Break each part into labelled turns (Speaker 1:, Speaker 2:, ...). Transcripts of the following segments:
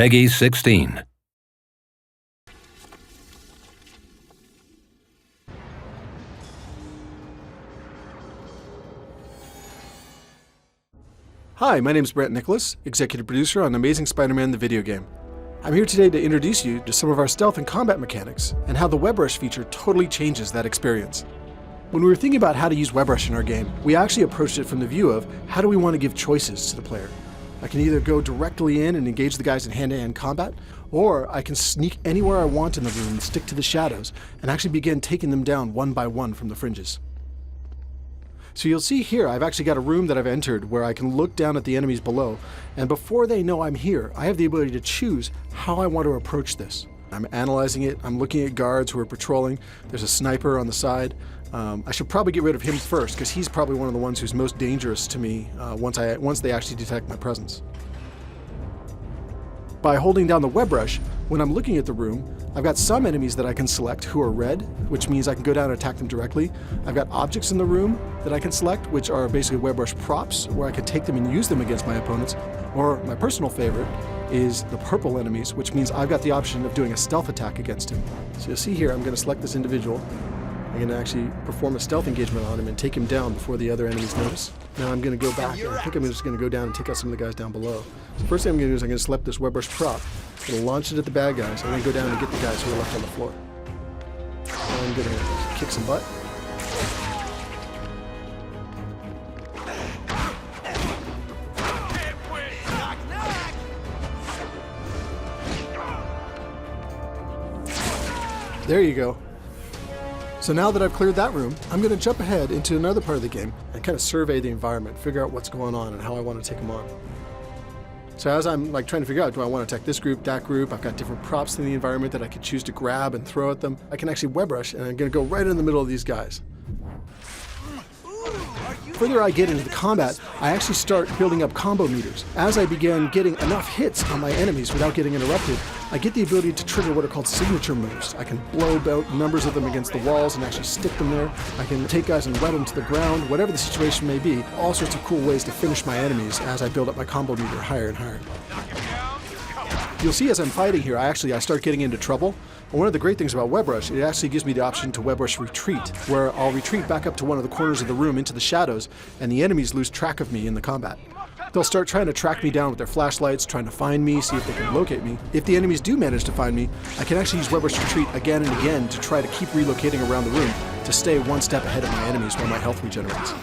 Speaker 1: Peggy 16.
Speaker 2: Hi, my name is Brent Nicholas, executive producer on Amazing Spider-Man the video game. I'm here today to introduce you to some of our stealth and combat mechanics, and how the WebRush feature totally changes that experience. When we were thinking about how to use WebRush in our game, we actually approached it from the view of how do we want to give choices to the player. I can either go directly in and engage the guys in hand-to-hand combat, or I can sneak anywhere I want in the room and stick to the shadows, and actually begin taking them down one by one from the fringes. So you'll see here, I've actually got a room that I've entered where I can look down at the enemies below, and before they know I'm here, I have the ability to choose how I want to approach this. I'm analyzing it, I'm looking at guards who are patrolling, there's a sniper on the side. I should probably get rid of him first, because he's probably one of the ones who's most dangerous to me once they actually detect my presence. By holding down the WebRush, when I'm looking at the room, I've got some enemies that I can select who are red, which means I can go down and attack them directly. I've got objects in the room that I can select, which are basically WebRush props, where I can take them and use them against my opponents. Or my personal favorite is the purple enemies, which means I've got the option of doing a stealth attack against him. So you'll see here, I'm going to select this individual. I'm going to actually perform a stealth engagement on him and take him down before the other enemies notice. Now I'm going to go back, and I think I'm just going to go down and take out some of the guys down below. So first thing I'm going to do is I'm going to select this WebRush prop. I'm going to launch it at the bad guys, and then go down and get the guys who are left on the floor. I'm going to kick some butt. There you go. So now that I've cleared that room, I'm going to jump ahead into another part of the game and kind of survey the environment, figure out what's going on and how I want to take them on. So as I'm trying to figure out, do I want to attack this group, that group, I've got different props in the environment that I could choose to grab and throw at them. I can actually WebRush, and I'm going to go right in the middle of these guys. The further I get into the combat, I actually start building up combo meters. As I begin getting enough hits on my enemies without getting interrupted, I get the ability to trigger what are called signature moves. I can blow out numbers of them against the walls and actually stick them there. I can take guys and wet them to the ground, whatever the situation may be. All sorts of cool ways to finish my enemies as I build up my combo meter higher and higher. You'll see as I'm fighting here, I start getting into trouble. And one of the great things about WebRush, it actually gives me the option to WebRush retreat, where I'll retreat back up to one of the corners of the room into the shadows, and the enemies lose track of me in the combat. They'll start trying to track me down with their flashlights, trying to find me, see if they can locate me. If the enemies do manage to find me, I can actually use WebRush retreat again and again to try to keep relocating around the room to stay one step ahead of my enemies while my health regenerates.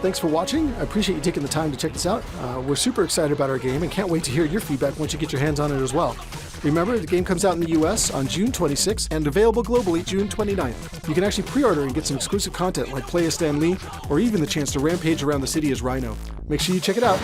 Speaker 2: Thanks for watching. I appreciate you taking the time to check this out. We're super excited about our game and can't wait to hear your feedback once you get your hands on it as well. Remember, the game comes out in the US on June 26th and available globally June 29th. You can actually pre-order and get some exclusive content like Play as Stan Lee, or even the chance to rampage around the city as Rhino. Make sure you check it out.